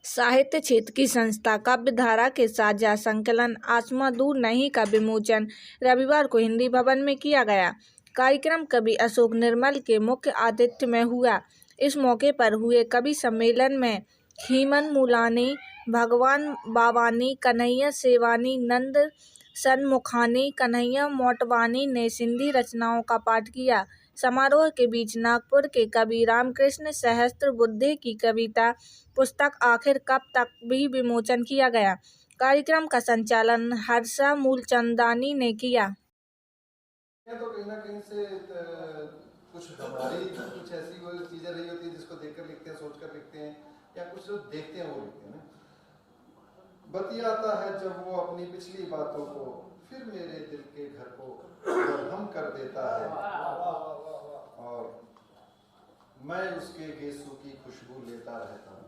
साहित्य क्षेत्र की संस्था काव्यधारा के साझा संकलन आसमां दूर नहीं का विमोचन रविवार को हिंदी भवन में किया गया। कार्यक्रम कवि अशोक निर्मल के मुख्य आतिथ्य में हुआ। इस मौके पर हुए कवि सम्मेलन में हेमन मूलानी, भगवान बावानी, कन्हैया सेवानी, नंद सनमुखानी, कन्हैया मोटवानी ने सिंधी रचनाओं का पाठ किया। समारोह के बीच नागपुर के कवि रामकृष्ण सहस्त्रबुद्धे की कविता पुस्तक आखिर कब तक भी विमोचन किया गया। कार्यक्रम का संचालन हर्षा मूलचंदानी ने किया। तो कहीं ना कहीं से कुछ हमारी कुछ ऐसी कोई चीजें रही होती है जिसको देखकर लिखते हैं, सोचकर लिखते हैं, या कुछ जो देखते हैं वो लिखते हैं। बतियाता है जब वो अपनी पिछली बातों को, फिर मेरे दिल के घर को हम कर देता है, और मैं उसके गेसू की खुशबू लेता रहता हूँ,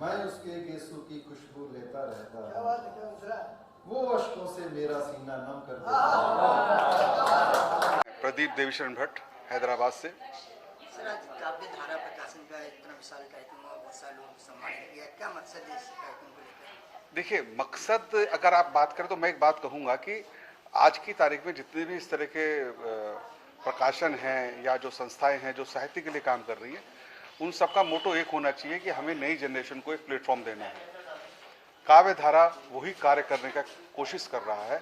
मैं उसके गेसू की खुशबू लेता रहता हूँ, वो अश्कों से मेरा सीना नम कर देता है। प्रदीप देवीशरण भट्ट, हैदराबाद से। सर, आज काव्यधारा प्रकाशन का इतना विशाल कार्यक्रम और बहुत सारे लोगों को सम्मानित किया, क्या मकसद है इस कार्यक्रम को लेकर? देखिए, मकसद अगर आप बात करें तो मैं एक बात कहूँगा कि आज की तारीख में जितने भी इस तरह के प्रकाशन हैं या जो संस्थाएं हैं जो साहित्य के लिए काम कर रही हैं, उन सबका मोटो एक होना चाहिए कि हमें नई जनरेशन को एक प्लेटफॉर्म देना है। काव्यधारा वही कार्य करने का कोशिश कर रहा है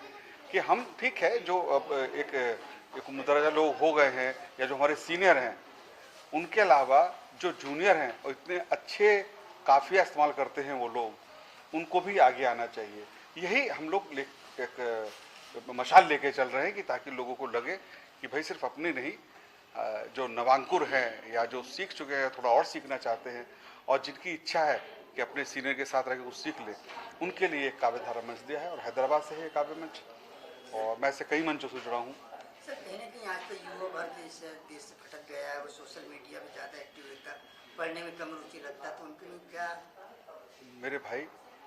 कि हम, ठीक है, जो अब एक मुदरजा लोग हो गए हैं या जो हमारे सीनियर हैं, उनके अलावा जो जूनियर हैं और इतने अच्छे काफिया इस्तेमाल करते हैं वो लोग, उनको भी आगे आना चाहिए। यही हम लोग एक मशाल लेके चल रहे हैं कि ताकि लोगों को लगे कि भाई सिर्फ अपने नहीं, जो नवांकुर हैं या जो सीख चुके हैं थोड़ा और सीखना चाहते हैं और जिनकी इच्छा है कि अपने सीनियर के साथ रहकर कुछ सीख ले, उनके लिए एक काव्यधारा मंच दिया है। और हैदराबाद से है काव्य मंच, और मैं ऐसे कई मंचों से जुड़ा हूँ। सर, कहीं ना कहीं आज का युवा वर्ग इस देश से भटक गया है, वो सोशल मीडिया में ज़्यादा एक्टिव रहता है, पढ़ने में कम रुचि लगता है, तो उनके लिए क्या? मेरे भाई,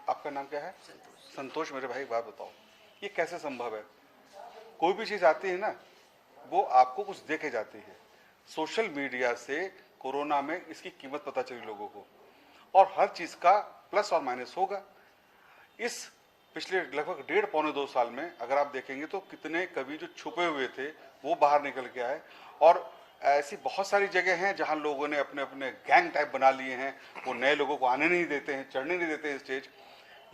आपका नाम क्या है? संतोष। मेरे भाई, एक बात बताओ, ये कैसे संभव है? कोई भी चीज़ आती है ना, वो आपको कुछ दे के जाती है। सोशल मीडिया से कोरोना में इसकी कीमत पता चली लोगों को, और हर चीज़ का प्लस और माइनस होगा। इस पिछले लगभग 1.5-2 साल में अगर आप देखेंगे तो कितने कवि जो छुपे हुए थे वो बाहर निकल के आए, और ऐसी बहुत सारी जगह हैं जहां लोगों ने अपने अपने गैंग टाइप बना लिए हैं, वो नए लोगों को आने नहीं देते हैं, चढ़ने नहीं देते हैं स्टेज।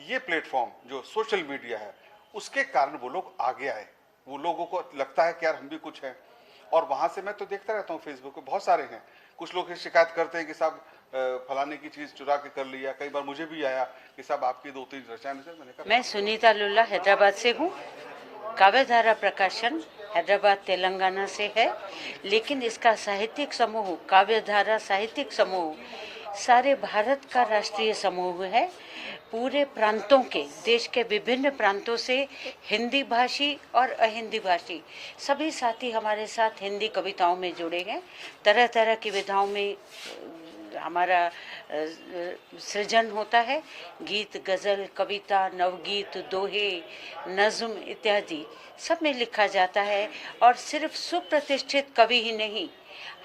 ये प्लेटफॉर्म जो सोशल मीडिया है, उसके कारण वो लोग आगे आए। वो लोगों को लगता है कि यार हम भी कुछ हैं, और वहां से मैं तो देखता रहता हूँ फेसबुक पे बहुत सारे हैं। कुछ लोग शिकायत करते हैं कि साहब फलाने की चीज चुरा के कर लिया। कई बार मुझे भी आया कि साहब आपकी 2-3 रचनाएं। मैंने कहा, मैं सुनीता लुल्ला हैदराबाद से हूँ। काव्यधारा प्रकाशन हैदराबाद तेलंगाना से है, लेकिन इसका साहित्यिक समूह काव्यधारा साहित्यिक समूह सारे भारत का राष्ट्रीय समूह है। पूरे प्रांतों के, देश के विभिन्न प्रांतों से हिंदी भाषी और अहिंदी भाषी सभी साथी हमारे साथ हिंदी कविताओं में जुड़े हैं। तरह तरह की विधाओं में हमारा सृजन होता है। गीत, गज़ल, कविता, नवगीत, दोहे, नज़्म इत्यादि सब में लिखा जाता है। और सिर्फ सुप्रतिष्ठित कवि ही नहीं,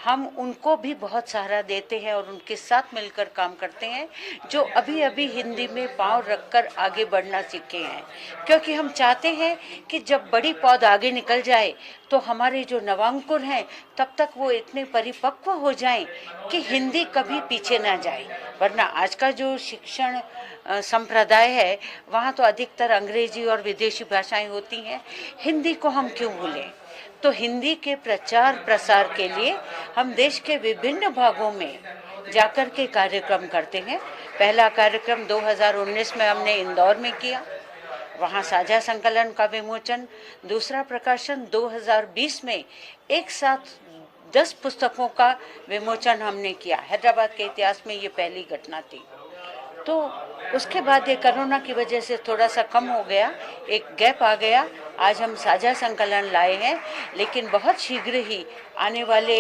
हम उनको भी बहुत सहारा देते हैं और उनके साथ मिलकर काम करते हैं जो अभी अभी हिंदी में पांव रखकर आगे बढ़ना सीखे हैं। क्योंकि हम चाहते हैं कि जब बड़ी पौध आगे निकल जाए तो हमारे जो नवांकुर हैं तब तक वो इतने परिपक्व हो जाएं कि हिंदी कभी पीछे ना जाए। वरना आज का जो शिक्षण संप्रदाय है, वहाँ तो अधिकतर अंग्रेजी और विदेशी भाषाएं होती हैं, हिंदी को हम क्यों भूलें। तो हिंदी के प्रचार प्रसार के लिए हम देश के विभिन्न भागों में जाकर के कार्यक्रम करते हैं। पहला कार्यक्रम 2019 में हमने इंदौर में किया, वहाँ साझा संकलन का विमोचन। दूसरा प्रकाशन 2020 में एक साथ 10 पुस्तकों का विमोचन हमने किया। हैदराबाद के इतिहास में ये पहली घटना थी। तो उसके बाद ये कोरोना की वजह से थोड़ा सा कम हो गया, एक गैप आ गया। आज हम साझा संकलन लाए हैं, लेकिन बहुत शीघ्र ही आने वाले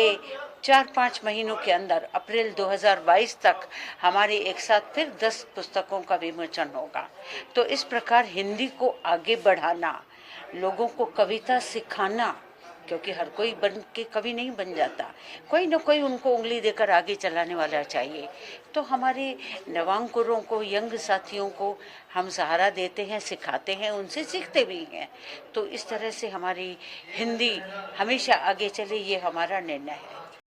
4-5 महीनों के अंदर अप्रैल 2022 तक हमारी एक साथ फिर 10 पुस्तकों का विमोचन होगा। तो इस प्रकार हिंदी को आगे बढ़ाना, लोगों को कविता सिखाना, क्योंकि हर कोई बन के कभी नहीं बन जाता, कोई न कोई उनको उंगली देकर आगे चलाने वाला चाहिए। तो हमारे नवांकुरों को, यंग साथियों को हम सहारा देते हैं, सिखाते हैं, उनसे सीखते भी हैं। तो इस तरह से हमारी हिंदी हमेशा आगे चले, ये हमारा निर्णय है।